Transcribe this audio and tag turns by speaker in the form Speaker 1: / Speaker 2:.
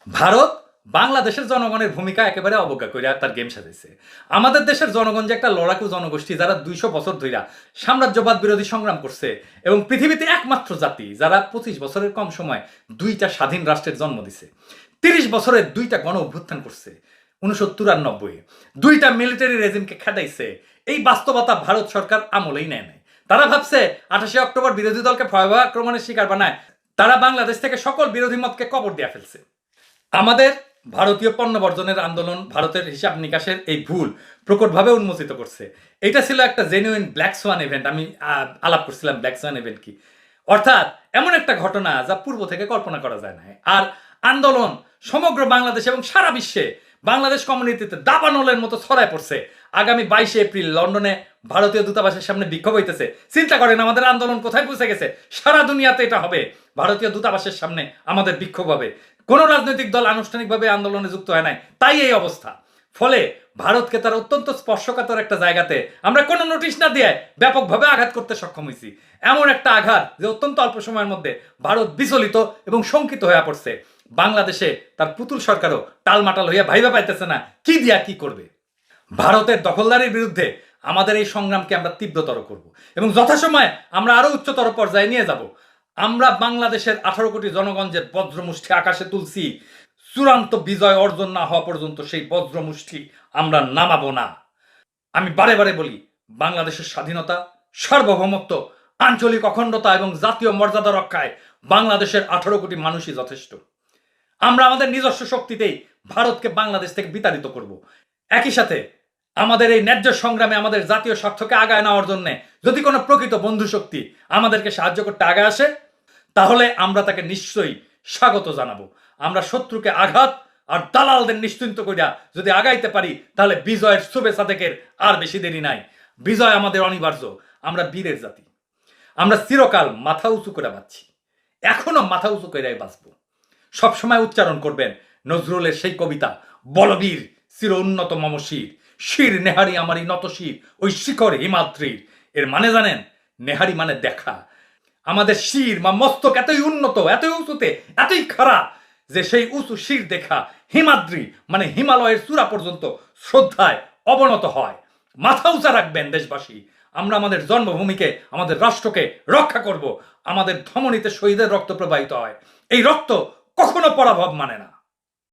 Speaker 1: ভারত বাংলাদেশের জনগণের ভূমিকা একেবারে অবজ্ঞা করে তার গেম সাজাইছে। আমাদের দেশের জনগণ যে একটা লড়াকু জনগোষ্ঠী যারা 200 বছর ধরে সাম্রাজ্যবাদ বিরোধী সংগ্রাম করছে এবং পৃথিবীতে একমাত্র জাতি যারা 25 বছরের কম সময় 2টা স্বাধীন রাষ্ট্রের জন্ম দিছে, 30 বছরে 2টা গণ অভ্যুত্থান করছে, 69-93 2টা মিলিটারি রেজিমকে খেদাইছে। এই বাস্তবতা ভারত সরকার আমলেই নেয় নাই। তারা ভাবছে 28 অক্টোবর বিরোধী দলকে ভয়াবহ আক্রমণের শিকার বানায় তারা বাংলাদেশ থেকে সকল বিরোধী মতকে কবর দিয়ে ফেলছে। আমাদের ভারতীয় পণ্য বর্জনের আন্দোলন ভারতের হিসাব নিকাশের এই ভুল প্রকটভাবে উন্মোচিত করছে। এটা ছিল একটা জেনুইন ব্ল্যাক সোয়ান ইভেন্ট। আমি আলাপ করছিলাম ব্ল্যাক সোয়ান ইভেন্ট কি, অর্থাৎ এমন একটা ঘটনা যা পূর্ব থেকে কল্পনা করা যায় না। আর আন্দোলন সমগ্র বাংলাদেশ এবং সারা বিশ্বে বাংলাদেশ কমিউনিটিতে দাবানলের মতো ছড়ায় পড়ছে। আগামী 22 এপ্রিল লন্ডনে ভারতীয় দূতাবাসের সামনে বিক্ষোভ হইতেছে। চিন্তা করেন আমাদের আন্দোলন কোথায় পৌঁছে গেছে। সারা দুনিয়াতে এটা হবে, ভারতীয় দূতাবাসের সামনে আমাদের বিক্ষোভ হবে। কোনো রাজনৈতিক দল আনুষ্ঠানিকভাবে আন্দোলনে যুক্ত হয় নাই, তাই এই অবস্থা। ফলে ভারতকে তার অত্যন্ত স্পর্শকাতর একটা জায়গাতে আমরা কোনো নোটিশ না দিয়ে ব্যাপকভাবে আঘাত করতে সক্ষম হয়েছি। এমন একটা আঘাত যে অত্যন্ত অল্প সময়ের মধ্যে ভারত বিচলিত এবং শঙ্কিত হয়ে পড়ছে। বাংলাদেশে তার পুতুল সরকারও টালমাটাল হইয়া ভাইবা পাইতেছে না কি দিয়া কি করবে। ভারতের দখলদারির বিরুদ্ধে আমাদের এই সংগ্রামকে আমরা তীব্রতর করব এবং যথাসময়ে আমরা আরো উচ্চতর পর্যায়ে নিয়ে যাব। আমরা বাংলাদেশের 18 কোটি জনগণ যে বজ্রমুষ্টি আকাশে তুলছি, চূড়ান্ত বিজয় অর্জন না হওয়া পর্যন্ত সেই বজ্রমুষ্টি আমরা নামাবো না। আমি বারে বারে বলি, বাংলাদেশের স্বাধীনতা, সার্বভৌমত্ব, আঞ্চলিক অখণ্ডতা এবং জাতীয় মর্যাদা রক্ষায় বাংলাদেশের 18 কোটি মানুষই যথেষ্ট। আমরা আমাদের নিজস্ব শক্তিতেই ভারতকে বাংলাদেশ থেকে বিতাড়িত করব। একই সাথে আমাদের এই ন্যায্য সংগ্রামে আমাদের জাতীয় স্বার্থকে আগায় নেওয়ার জন্য যদি কোনো প্রকৃত বন্ধু শক্তি আমাদেরকে সাহায্য করতে আগে আসে, তাহলে আমরা তাকে নিশ্চয়ই স্বাগত জানাবো। আমরা শত্রুকে আঘাত আর দালালদের নিশ্চিন্ত করিয়া যদি আগাইতে পারি, তাহলে বিজয়ের শুভেচ্ছা থেকে আর বেশি দেরি নাই। বিজয় আমাদের অনিবার্য। আমরা বীরের জাতি, আমরা চিরকাল মাথা উঁচু করে বাঁচছি, এখনো মাথা উঁচু করে বাঁচবো। সবসময় উচ্চারণ করবেন নজরুলের সেই কবিতা, বলবীর চির উন্নত মমশির, শির নেহারি আমারই নত শির ওই শিখর হিমাদ্রির। এর মানে জানেন? নেহারি মানে দেখা। আমাদের শির বা মস্তক এতই উন্নত, এতই উঁচুতে, এতই খারাপ যে সেই উঁচু শির দেখা হিমাদ্রি মানে হিমালয়ের চূড়া পর্যন্ত শ্রদ্ধায় অবনত হয়। মাথা উঁচা রাখবেন দেশবাসী। আমরা আমাদের জন্মভূমিকে, আমাদের রাষ্ট্রকে রক্ষা করব। আমাদের ধমনীতে শহীদের রক্ত প্রবাহিত হয়, এই রক্ত কখনো পরাভব মানে না।